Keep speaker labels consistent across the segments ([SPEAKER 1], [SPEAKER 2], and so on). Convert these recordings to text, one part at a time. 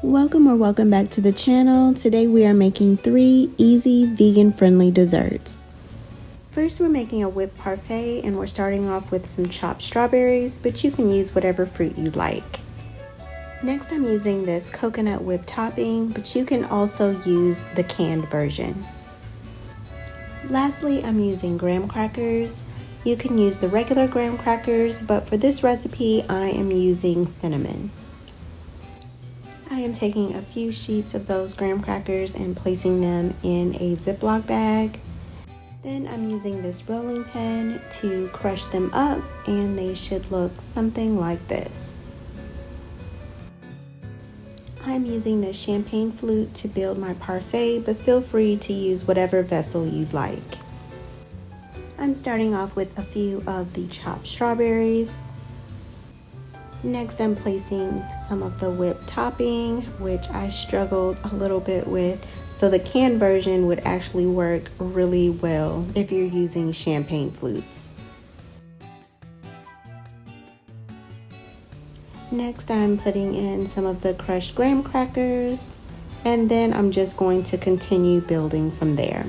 [SPEAKER 1] Welcome back to the channel. Today we are making 3 easy vegan-friendly desserts. First, we're making a whipped parfait, and we're starting off with some chopped strawberries, but you can use whatever fruit you like. Next, I'm using this coconut whip topping, but you can also use the canned version. Lastly, I'm using graham crackers. You can use the regular graham crackers, but for this recipe, I am using cinnamon. I am taking a few sheets of those graham crackers and placing them in a Ziploc bag. Then I'm using this rolling pin to crush them up, and they should look something like this. I'm using the champagne flute to build my parfait, but feel free to use whatever vessel you'd like. I'm starting off with a few of the chopped strawberries. Next, I'm placing some of the whipped topping, which I struggled a little bit with, so the canned version would actually work really well if you're using champagne flutes. Next, I'm putting in some of the crushed graham crackers, and then I'm just going to continue building from there.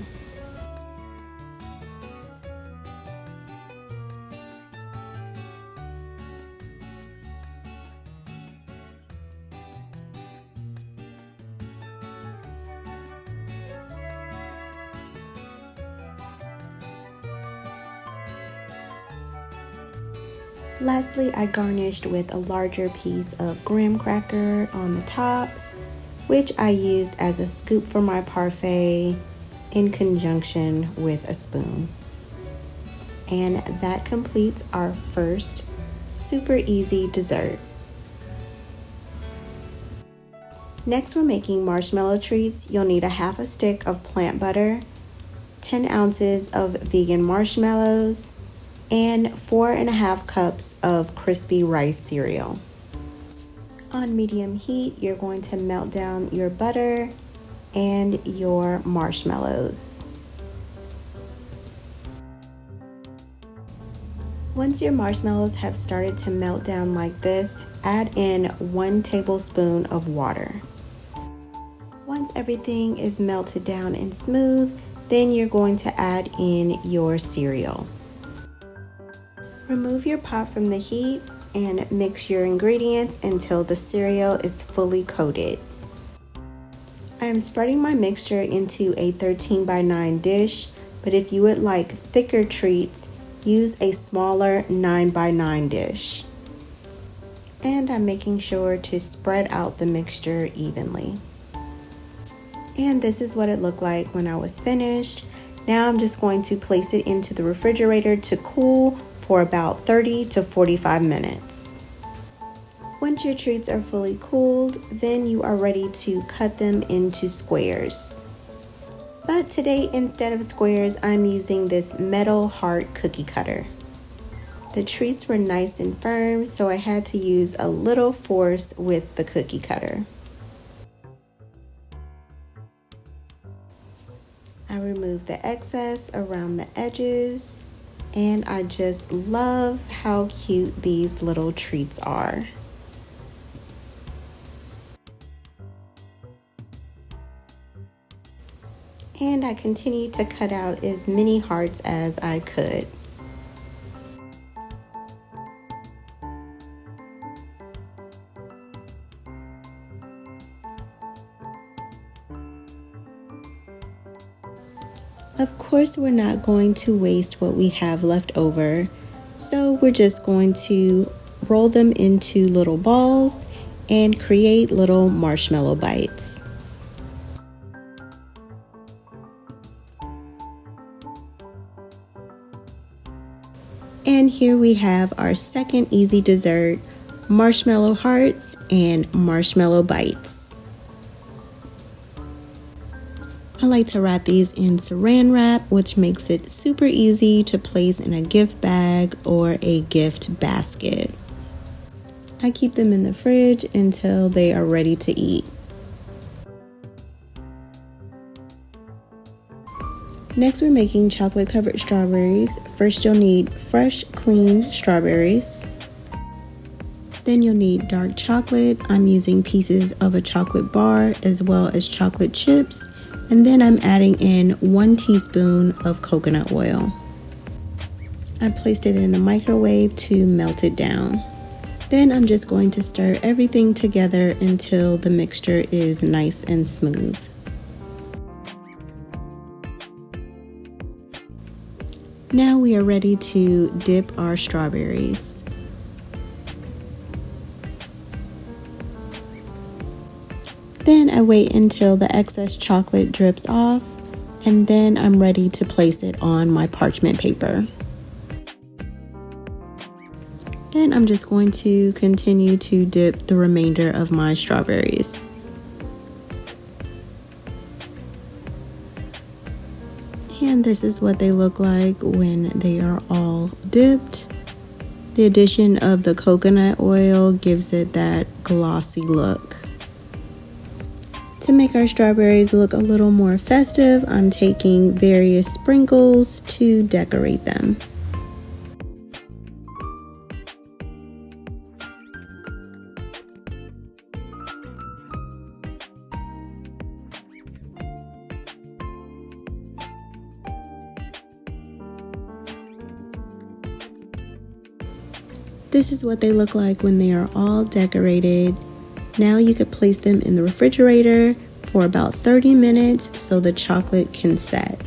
[SPEAKER 1] Lastly, I garnished with a larger piece of graham cracker on the top, which I used as a scoop for my parfait in conjunction with a spoon. And that completes our first super easy dessert. Next, we're making marshmallow treats. You'll need a half a stick of plant butter, 10 ounces of vegan marshmallows, and 4.5 cups of crispy rice cereal. On medium heat, you're going to melt down your butter and your marshmallows. Once your marshmallows have started to melt down like this, add in 1 tablespoon of water. Once everything is melted down and smooth, then you're going to add in your cereal. Remove your pot from the heat and mix your ingredients until the cereal is fully coated. I am spreading my mixture into a 13 by 9 dish, but if you would like thicker treats, use a smaller 9 by 9 dish. And I'm making sure to spread out the mixture evenly. And this is what it looked like when I was finished. Now I'm just going to place it into the refrigerator to cool for about 30 to 45 minutes. Once your treats are fully cooled, then you are ready to cut them into squares. But today, instead of squares, I'm using this metal heart cookie cutter. The treats were nice and firm, so I had to use a little force with the cookie cutter. I removed the excess around the edges, and I just love how cute these little treats are. And I continued to cut out as many hearts as I could. Of course, we're not going to waste what we have left over, so we're just going to roll them into little balls and create little marshmallow bites. And here we have our second easy dessert, marshmallow hearts and marshmallow bites. I like to wrap these in saran wrap, which makes it super easy to place in a gift bag or a gift basket. I keep them in the fridge until they are ready to eat. Next, we're making chocolate covered strawberries. First, you'll need fresh, clean strawberries. Then you'll need dark chocolate. I'm using pieces of a chocolate bar as well as chocolate chips. And then I'm adding in 1 teaspoon of coconut oil. I placed it in the microwave to melt it down. Then I'm just going to stir everything together until the mixture is nice and smooth. Now we are ready to dip our strawberries. Then I wait until the excess chocolate drips off, and then I'm ready to place it on my parchment paper. Then I'm just going to continue to dip the remainder of my strawberries. And this is what they look like when they are all dipped. The addition of the coconut oil gives it that glossy look. To make our strawberries look a little more festive, I'm taking various sprinkles to decorate them. This is what they look like when they are all decorated. Now you could place them in the refrigerator for about 30 minutes so the chocolate can set.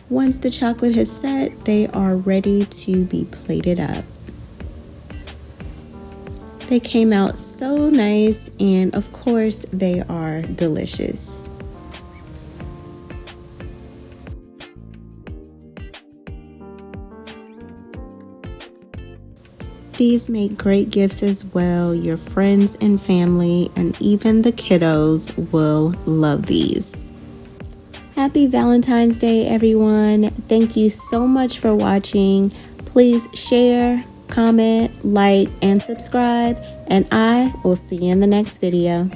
[SPEAKER 1] Once the chocolate has set, they are ready to be plated up. They came out so nice, and of course they are delicious. These make great gifts as well. Your friends and family and even the kiddos will love these. Happy Valentine's Day, everyone. Thank you so much for watching. Please share, comment, like, and subscribe, and I will see you in the next video.